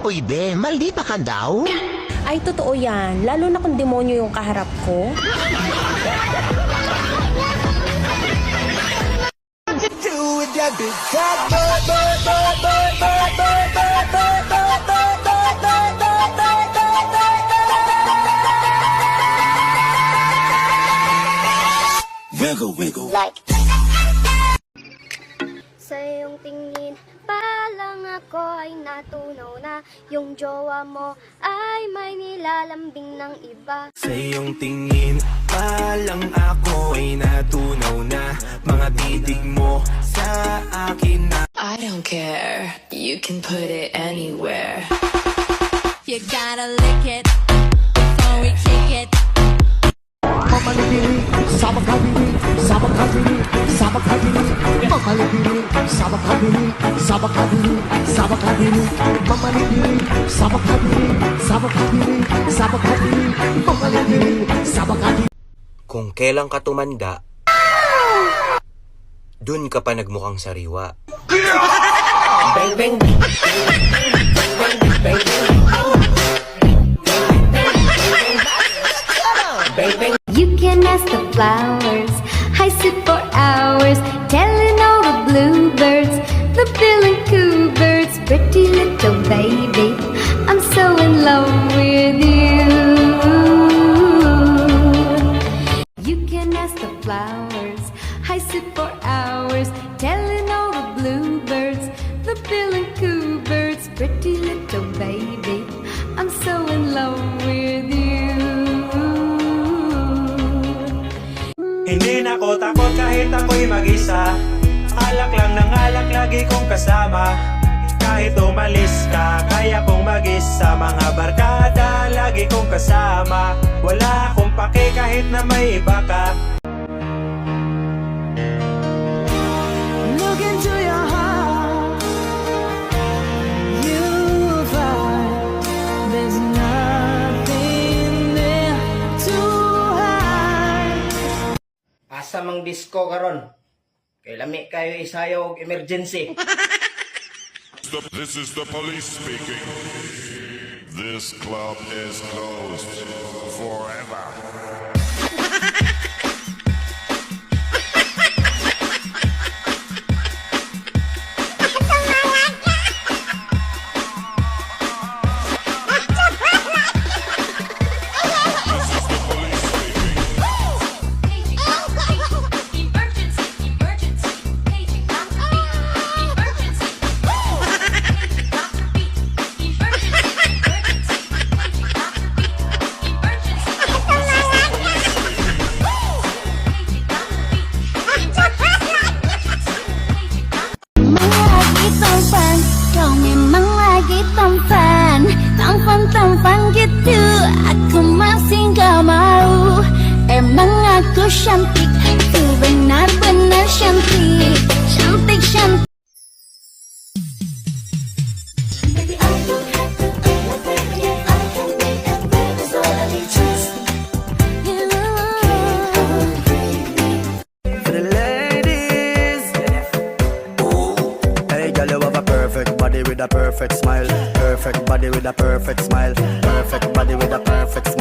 Uy, be, maldita ka daw? Ay, totoo yan. Lalo na kung demonyo yung kaharap ko. Wiggle, wiggle. Sa iyong tingin pa lang ako ay natunaw na yung jowa mo ay may nilalambing ng iba. Sa iyong tingin pa lang ako ay natunaw na mga titig mo sa akin na. I don't care, you can put it anywhere. You gotta lick it before we kick it. Mamalipili, sabak habili, sabak habili, sabak habili. Mamalipili, sabak habili, sabak habili, sabak habili. Mamalipili, sabak habili, sabak habili, sabak habili. Mamalipili, sabak habili. Kung kailan ka tumanda, dun ka pa nagmukhang sariwa. Bang bang. You can ask the flowers, I sit for hours, telling all the bluebirds, the bill and coo birds, pretty little baby, I'm so in love with you. You can ask the flowers, I sit for hours, telling all the bluebirds, the bill and coo birds, pretty little baby, I'm so in love with you. Hindi na ko takot kahit ako'y mag-isa. Alak lang ng alak, lagi kong kasama. Kahit umalis ka, kaya kong mag-isa. Mga barkada, lagi kong kasama. Wala akong pake kahit na may iba ka. Look into your heart, you'll find there's nothing there to hide. Asa mang disco karon? Kay lami kayo isayaw og emergency. This is the police speaking. This club is closed forever. Tampan gitu, aku masih gak mau. Emang aku cantik, itu benar-benar cantik, cantik, cantik. For the ladies, hey girl, you have a perfect body with a perfect smile. Perfect body with a perfect smile. Perfect body with a perfect smile.